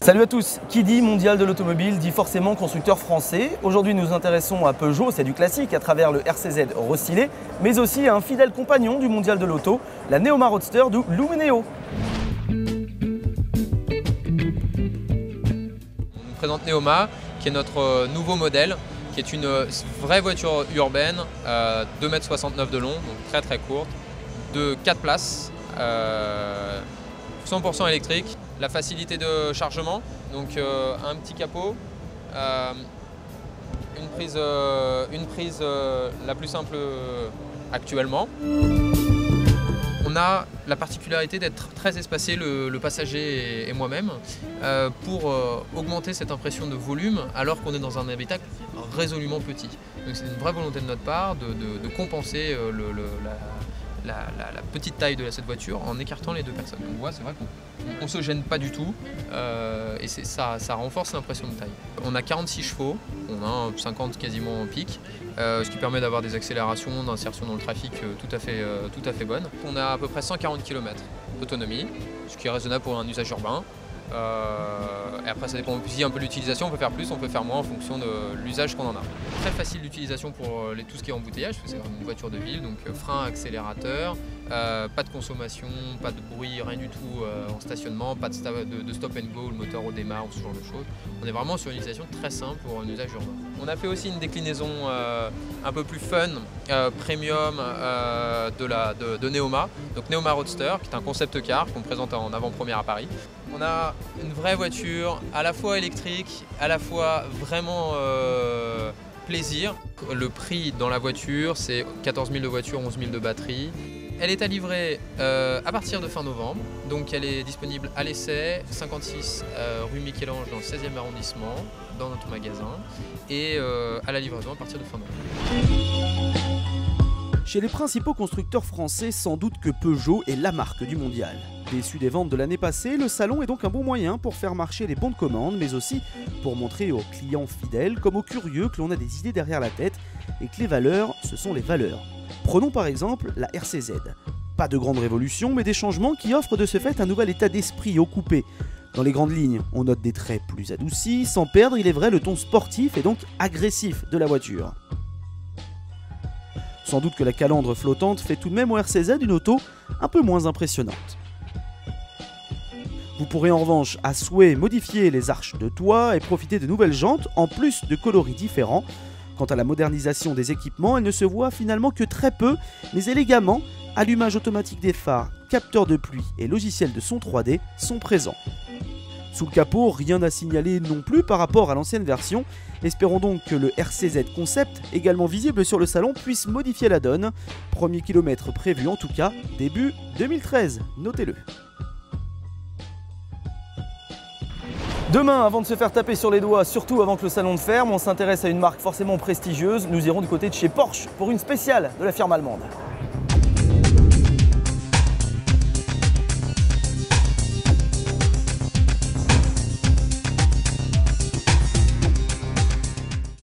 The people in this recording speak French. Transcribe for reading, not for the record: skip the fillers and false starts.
Salut à tous, qui dit mondial de l'automobile dit forcément constructeur français. Aujourd'hui nous nous intéressons à Peugeot, c'est du classique à travers le RCZ restylé, mais aussi à un fidèle compagnon du mondial de l'auto, la Neoma Roadster du Lumineo. On nous présente Neoma, qui est notre nouveau modèle, qui est une vraie voiture urbaine, 2,69 m de long, donc très courte, de 4 places, 100% électrique. La facilité de chargement, donc un petit capot, une prise la plus simple actuellement. On a la particularité d'être très espacé, le passager et moi-même, pour augmenter cette impression de volume alors qu'on est dans un habitacle résolument petit. Donc c'est une vraie volonté de notre part de compenser la petite taille de cette voiture en écartant les deux personnes. On voit, c'est vrai qu'on ne se gêne pas du tout et ça renforce l'impression de taille. On a 46 chevaux, on a 50 quasiment en pic, ce qui permet d'avoir des accélérations d'insertion dans le trafic tout à fait bonnes. On a à peu près 140 km d'autonomie, ce qui est raisonnable pour un usage urbain. Et après ça dépend aussi un peu de l'utilisation, on peut faire plus, on peut faire moins en fonction de l'usage qu'on en a. Très facile d'utilisation pour tout ce qui est embouteillage, parce que c'est une voiture de ville, donc frein, accélérateur, pas de consommation, pas de bruit, rien du tout en stationnement, pas de stop and go, le moteur au démarre ou ce genre de choses. On est vraiment sur une utilisation très simple pour un usage urbain. On a fait aussi une déclinaison un peu plus fun, premium de Neoma, donc Neoma Roadster, qui est un concept car qu'on présente en avant-première à Paris. On a une vraie voiture, à la fois électrique, à la fois vraiment plaisir. Le prix dans la voiture, c'est 14 000 de voiture, 11 000 de batterie. Elle est à livrer à partir de fin novembre, donc elle est disponible à l'essai, 56 rue Michel-Ange dans le 16e arrondissement, dans notre magasin, et à la livraison à partir de fin novembre. Chez les principaux constructeurs français, sans doute que Peugeot est la marque du mondial. Déçu des ventes de l'année passée, le salon est donc un bon moyen pour faire marcher les bons de commande, mais aussi pour montrer aux clients fidèles comme aux curieux que l'on a des idées derrière la tête et que les valeurs, ce sont les valeurs. Prenons par exemple la RCZ. Pas de grande révolution, mais des changements qui offrent de ce fait un nouvel état d'esprit au coupé. Dans les grandes lignes, on note des traits plus adoucis, sans perdre, il est vrai, le ton sportif et donc agressif de la voiture. Sans doute que la calandre flottante fait tout de même au RCZ une auto un peu moins impressionnante. Vous pourrez en revanche à souhait modifier les arches de toit et profiter de nouvelles jantes en plus de coloris différents. Quant à la modernisation des équipements, elle ne se voit finalement que très peu, mais élégamment, allumage automatique des phares, capteur de pluie et logiciel de son 3D sont présents. Sous le capot, rien à signaler non plus par rapport à l'ancienne version. Espérons donc que le RCZ Concept, également visible sur le salon, puisse modifier la donne. Premier kilomètre prévu en tout cas, début 2013, notez-le. Demain, avant de se faire taper sur les doigts, surtout avant que le salon ne ferme, on s'intéresse à une marque forcément prestigieuse. Nous irons du côté de chez Porsche pour une spéciale de la firme allemande.